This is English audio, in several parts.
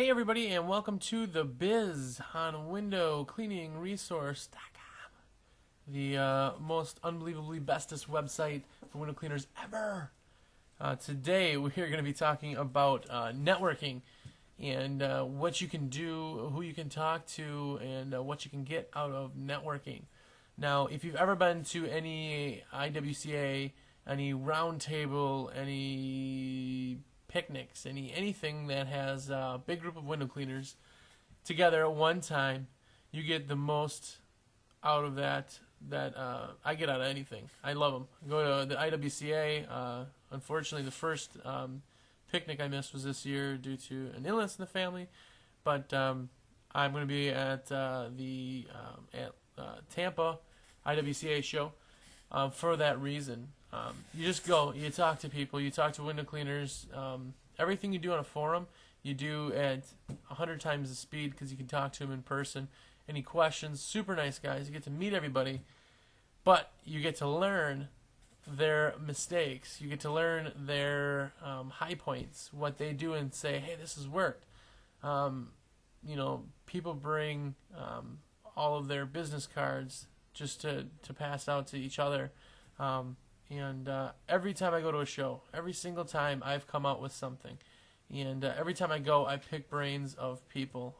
Hey everybody, and welcome to the Biz on Window Cleaning Resource.com, the most unbelievably bestest website for window cleaners ever. Today we are going to be talking about networking and what you can do, who you can talk to, and what you can get out of networking. Now, if you've ever been to any IWCA, any roundtable, any picnics, anything that has a big group of window cleaners together at one time, you get the most out of that I get out of anything. I love them. I go to the IWCA. Unfortunately, the first picnic I missed was this year due to an illness in the family, but I'm going to be at the Tampa IWCA show for that reason. You just go, you talk to people, you talk to window cleaners. Everything you do on a forum, you do at 100 times the speed because you can talk to them in person. Any questions, super nice guys. You get to meet everybody, but you get to learn their mistakes. You get to learn their high points, what they do and say, hey, this has worked. People bring all of their business cards just to pass out to each other. And every time I go to a show, every single time I've come out with something. And every time I go, I pick brains of people.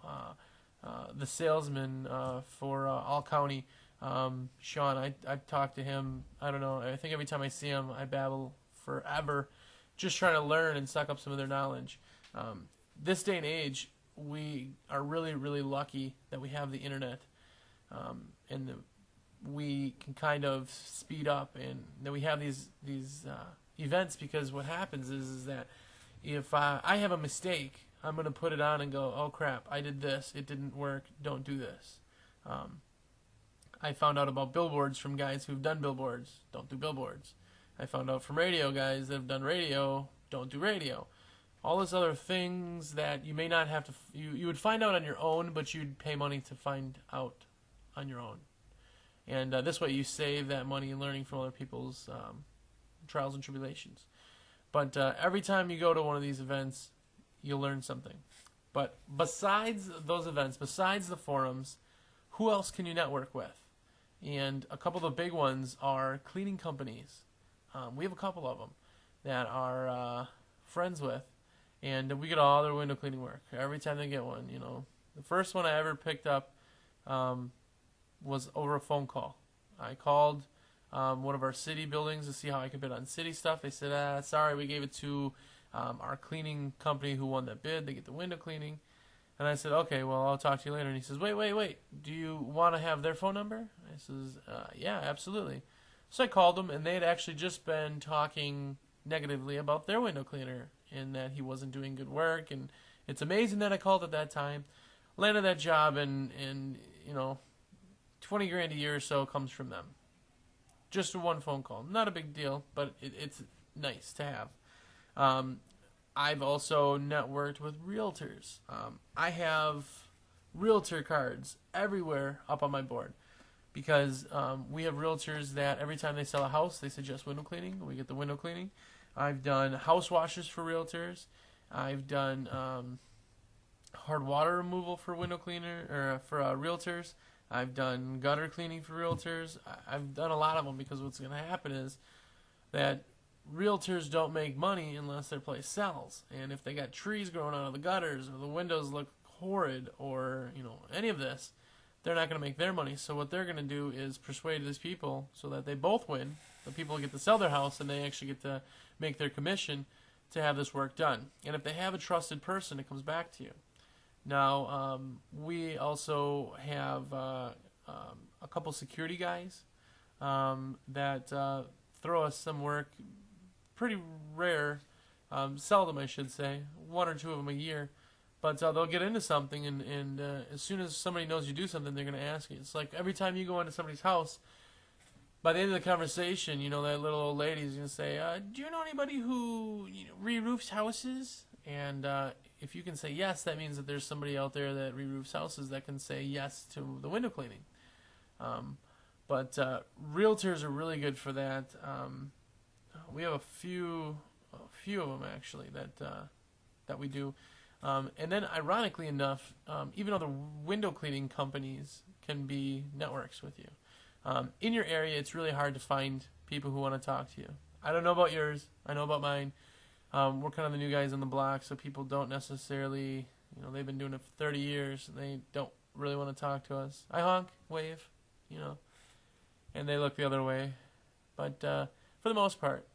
The salesman for All County, Sean, I've talked to him, I don't know, I think every time I see him, I babble forever, just trying to learn and suck up some of their knowledge. This day and age, we are really, really lucky that we have the internet. And we can kind of speed up, and then we have these events, because what happens is that if I have a mistake, I'm going to put it on and go, oh crap, I did this, it didn't work, don't do this. I found out about billboards from guys who've done billboards, don't do billboards. I found out from radio guys that have done radio, don't do radio. All those other things that you may not have to, you would find out on your own, but you'd pay money to find out on your own. And this way you save that money learning from other people's trials and tribulations. But every time you go to one of these events, you'll learn something. But besides those events, besides the forums, who else can you network with? And a couple of the big ones are cleaning companies. We have a couple of them that are friends with. And we get all their window cleaning work every time they get one. The first one I ever picked up was over a phone call. I called one of our city buildings to see how I could bid on city stuff. They said, sorry, we gave it to our cleaning company who won that bid. They get the window cleaning. And I said, okay, well, I'll talk to you later. And he says, wait. Do you want to have their phone number? I says, yeah, absolutely. So I called them, and they had actually just been talking negatively about their window cleaner and that he wasn't doing good work. And it's amazing that I called at that time, landed that job, and 20 grand a year or so comes from them. Just one phone call. Not a big deal, but it's nice to have. I've also networked with realtors. I have realtor cards everywhere up on my board because we have realtors that every time they sell a house, they suggest window cleaning. We get the window cleaning. I've done house washers for realtors. I've done hard water removal for window cleaner or for realtors. I've done gutter cleaning for realtors. I've done a lot of them because what's going to happen is that realtors don't make money unless their place sells. And if they got trees growing out of the gutters, or the windows look horrid, or any of this, they're not going to make their money. So what they're going to do is persuade these people so that they both win. The people get to sell their house, and they actually get to make their commission to have this work done. And if they have a trusted person, it comes back to you. Now, we also have a couple security guys that throw us some work, pretty rare, seldom I should say, one or two of them a year, but they'll get into something, and as soon as somebody knows you do something, they're going to ask you. It's like every time you go into somebody's house, by the end of the conversation, that little old lady's going to say, do you know anybody who re-roofs houses? And if you can say yes, that means that there's somebody out there that re-roofs houses that can say yes to the window cleaning. But realtors are really good for that. We have a few of them actually that we do. And then, ironically enough, even other window cleaning companies can be networks with you. In your area, it's really hard to find people who want to talk to you. I don't know about yours. I know about mine. We're kind of the new guys on the block, so people don't necessarily, they've been doing it for 30 years, and they don't really want to talk to us. I honk, wave, and they look the other way. But for the most part,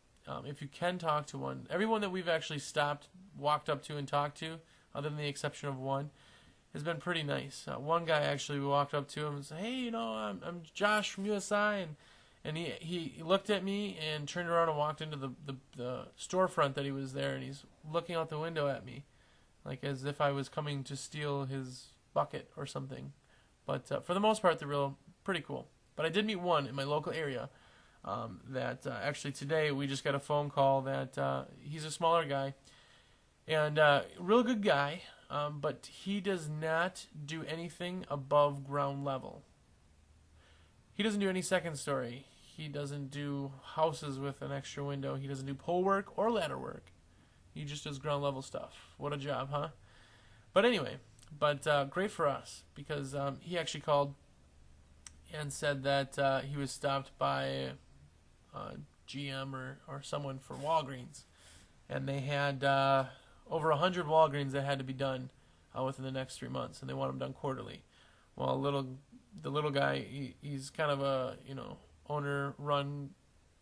if you can talk to one, everyone that we've actually stopped, walked up to and talked to, other than the exception of one, has been pretty nice. One guy actually, we walked up to him and said, "Hey, I'm Josh from USI," and he looked at me and turned around and walked into the storefront that he was there, and he's looking out the window at me, like as if I was coming to steal his bucket or something. But for the most part, they're pretty cool. But I did meet one in my local area that actually today we just got a phone call that he's a smaller guy and real good guy, but he does not do anything above ground level. He doesn't do any second story. He doesn't do houses with an extra window. He doesn't do pole work or ladder work. He just does ground level stuff. What a job, huh? But anyway, great for us because he actually called and said that he was stopped by GM or someone for Walgreens, and they had over 100 Walgreens that had to be done within the next 3 months, and they want them done quarterly. Well, the little guy, he's kind of a owner-run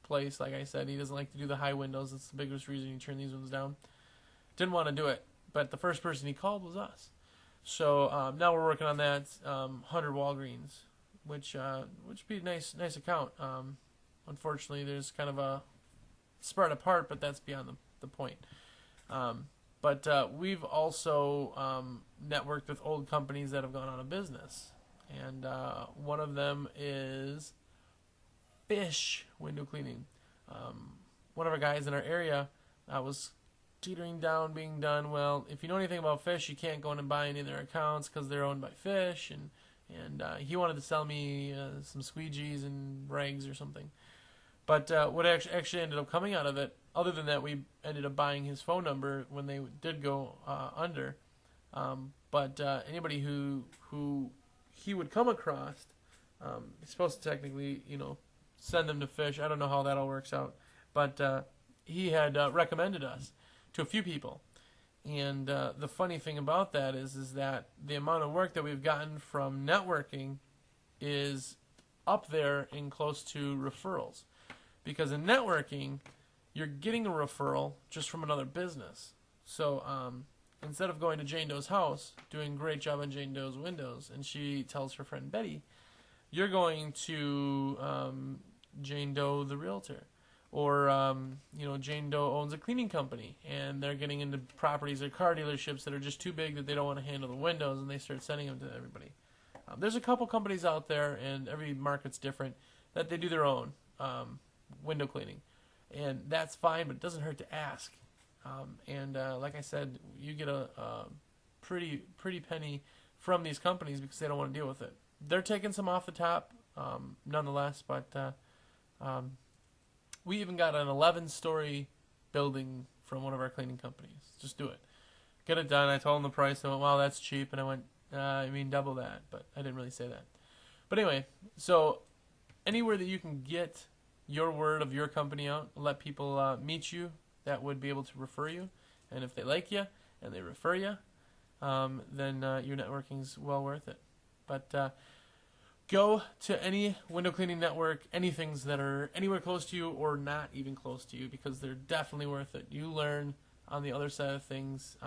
place. Like I said, he doesn't like to do the high windows. That's the biggest reason he turned these ones down. Didn't want to do it, but the first person he called was us. So now we're working on that 100 Walgreens, which would be a nice account. Unfortunately, there's kind of a spread apart, but that's beyond the point. But we've also networked with old companies that have gone out of business. And one of them is Fish Window Cleaning. One of our guys in our area was teetering down being done. Well, if you know anything about Fish, you can't go in and buy any of their accounts because they're owned by Fish. And he wanted to sell me some squeegees and rags or something. But what actually ended up coming out of it, other than that, we ended up buying his phone number when they did go under. But anybody who he would come across, he's supposed to technically, send them to Fish. I don't know how that all works out. But he had recommended us to a few people. And the funny thing about that is that the amount of work that we've gotten from networking is up there and close to referrals. Because in networking, you're getting a referral just from another business. So instead of going to Jane Doe's house, doing a great job on Jane Doe's windows, and she tells her friend Betty, you're going to Jane Doe the realtor. Or, Jane Doe owns a cleaning company, and they're getting into properties or car dealerships that are just too big that they don't want to handle the windows, and they start sending them to everybody. There's a couple companies out there, and every market's different, that they do their own window cleaning. And that's fine, but it doesn't hurt to ask. Like I said, you get a pretty penny from these companies because they don't want to deal with it. They're taking some off the top, nonetheless, but we even got an 11-story building from one of our cleaning companies. Just do it. Get it done. I told them the price. I went, wow, that's cheap. And I went, I mean double that. But I didn't really say that. But anyway, so anywhere that you can get your word of your company out, let people meet you that would be able to refer you. And if they like you and they refer you, then your networking's well worth it. But go to any window cleaning network, anything that are anywhere close to you or not even close to you, because they're definitely worth it. You learn on the other side of things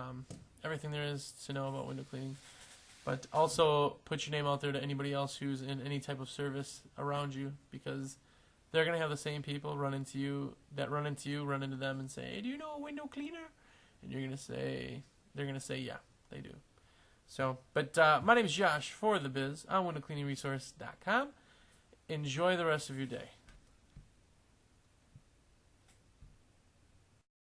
everything there is to know about window cleaning. But also put your name out there to anybody else who's in any type of service around you, because they're going to have the same people run into them and say, hey, do you know a window cleaner? And they're going to say, yeah, they do. So, but my name is Josh for The Biz on windowcleaningresource.com. Enjoy the rest of your day.